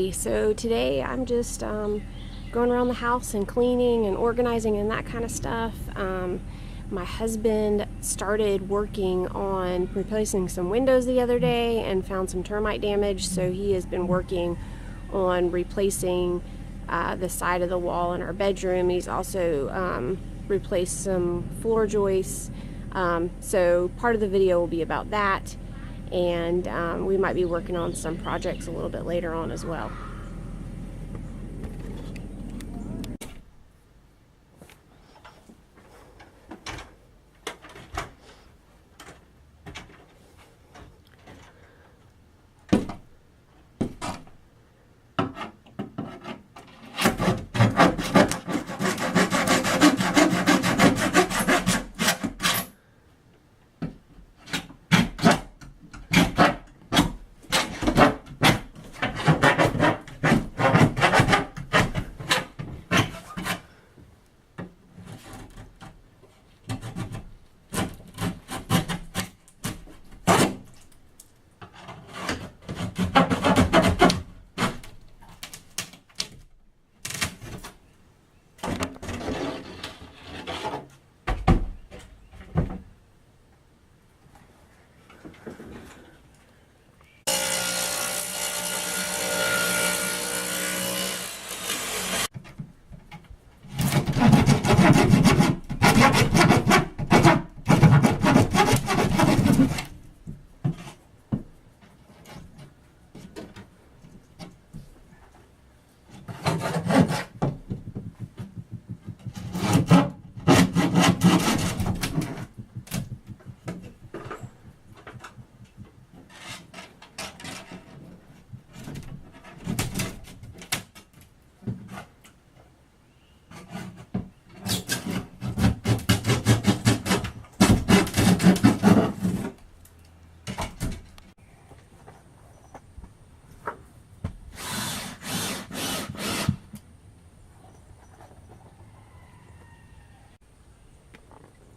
everybody. So today I'm just going around the house and cleaning and organizing and that kind of stuff. My husband started working on replacing some windows the other day and found some termite damage, so he has been working on replacing the side of the wall in our bedroom. He's also replaced some floor joists, so part of the video will be about that, and we might be working on some projects a little bit later on as well.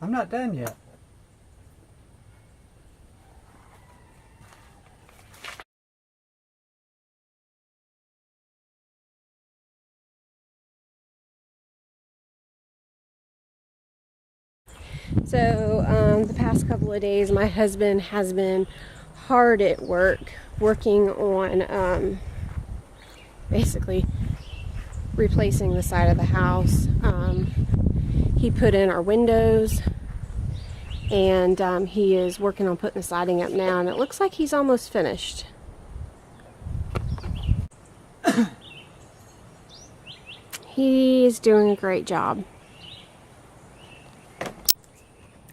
I'm not done yet. So the past couple of days my husband has been hard at work working on basically replacing the side of the house. He put in our windows, and he is working on putting the siding up now, and it looks like he's almost finished. He's doing a great job.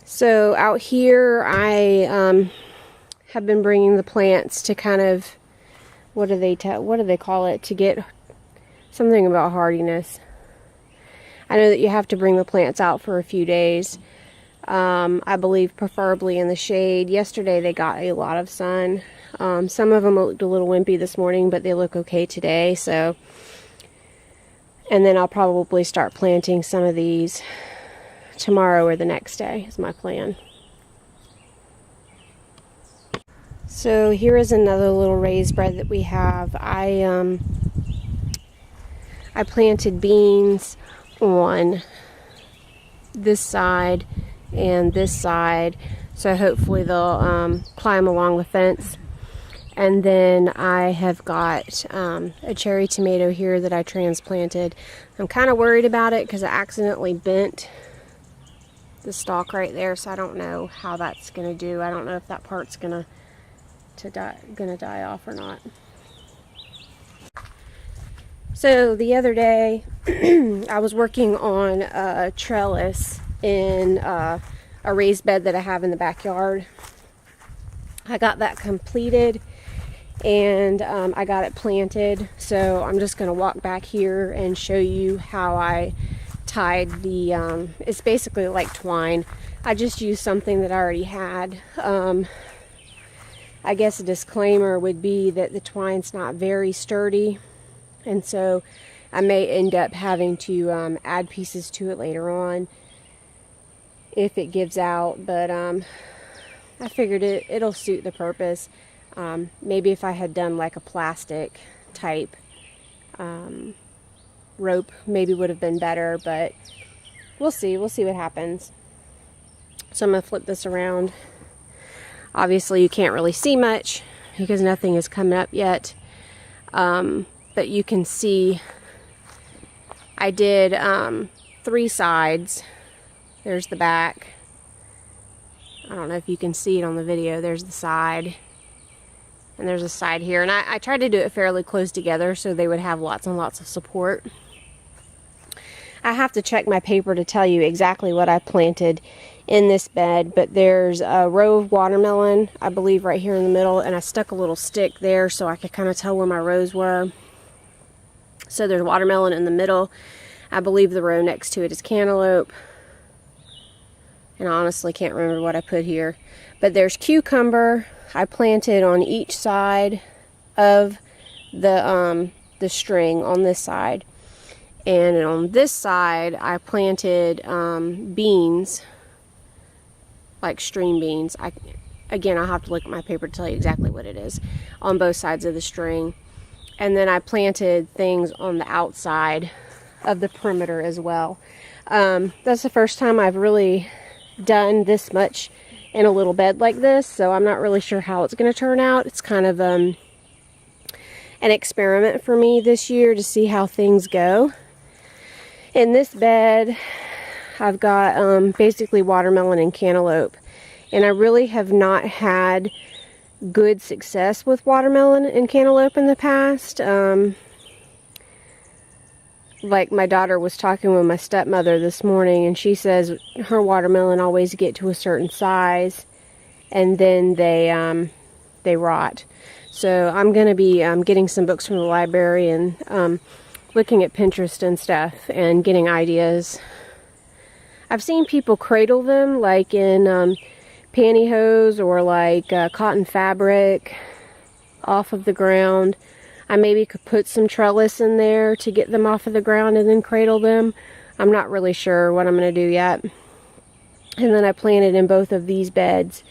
So out here I have been bringing the plants to kind of, what do they call it, to get something about hardiness. I know that you have to bring the plants out for a few days. I believe preferably in the shade. Yesterday they got a lot of sun. Some of them looked a little wimpy this morning, but they look okay today. So, and then I'll probably start planting some of these tomorrow or the next day is my plan. So here is another little raised bed that we have. I planted beans on this side and this side, so hopefully they'll climb along the fence. And then I have got a cherry tomato here that I transplanted. I'm kind of worried about it because I accidentally bent the stalk right there, so I don't know how that's gonna do. I don't know if that part's gonna die off or not. So the other day I was working on a trellis in a raised bed that I have in the backyard. I got that completed, and I got it planted, so I'm just going to walk back here and show you how I tied the it's basically like twine. I just used something that I already had. I guess a disclaimer would be that the twine's not very sturdy, and so I may end up having to add pieces to it later on if it gives out, but I figured it'll suit the purpose. Maybe if I had done like a plastic type rope maybe would have been better, but we'll see what happens. So I'm gonna flip this around. Obviously you can't really see much because nothing is coming up yet, but you can see I did 3 sides. There's the back. I don't know if you can see it on the video. There's the side, and there's a side here, and I tried to do it fairly close together so they would have lots and lots of support. I have to check my paper to tell you exactly what I planted in this bed, but there's a row of watermelon, I believe, right here in the middle, and I stuck a little stick there so I could kind of tell where my rows were. So there's watermelon in the middle. I believe the row next to it is cantaloupe, and I honestly can't remember what I put here. But there's cucumber I planted on each side of the string on this side. And on this side, I planted beans, like string beans. Again, I'll have to look at my paper to tell you exactly what it is, on both sides of the string. And then I planted things on the outside of the perimeter as well. That's the first time I've really done this much in a little bed like this, so I'm not really sure how it's going to turn out. It's kind of an experiment for me this year to see how things go. In this bed, I've got basically watermelon and cantaloupe, and I really have not had good success with watermelon and cantaloupe in the past. Like my daughter was talking with my stepmother this morning, and she says her watermelon always get to a certain size and then they rot. So I'm going to be getting some books from the library and looking at Pinterest and stuff and getting ideas. I've seen people cradle them like in pantyhose or like cotton fabric off of the ground. I maybe could put some trellis in there to get them off of the ground and then cradle them. I'm not really sure what I'm going to do yet. And then I planted in both of these beds,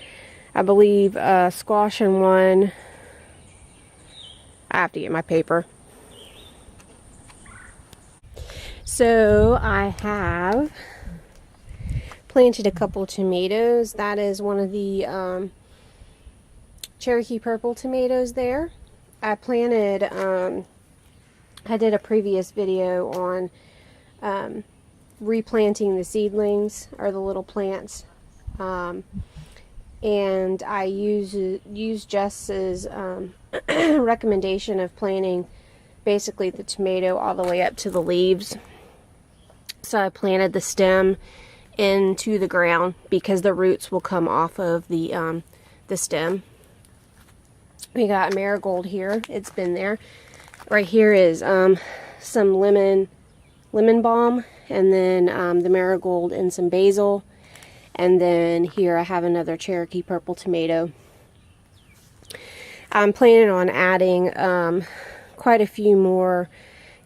I believe, squash in one. I have to get my paper. So I have planted a couple tomatoes. That is one of the Cherokee purple tomatoes there. I planted, I did a previous video on replanting the seedlings, or the little plants, and I used Jess's recommendation of planting basically the tomato all the way up to the leaves. So I planted the stem into the ground because the roots will come off of the stem. We got marigold here. It's been there. Right here is some lemon balm, and then the marigold and some basil. And then here I have another Cherokee purple tomato. I'm planning on adding quite a few more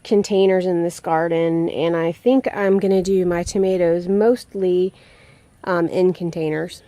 containers in this garden, and I think I'm going to do my tomatoes mostly in containers.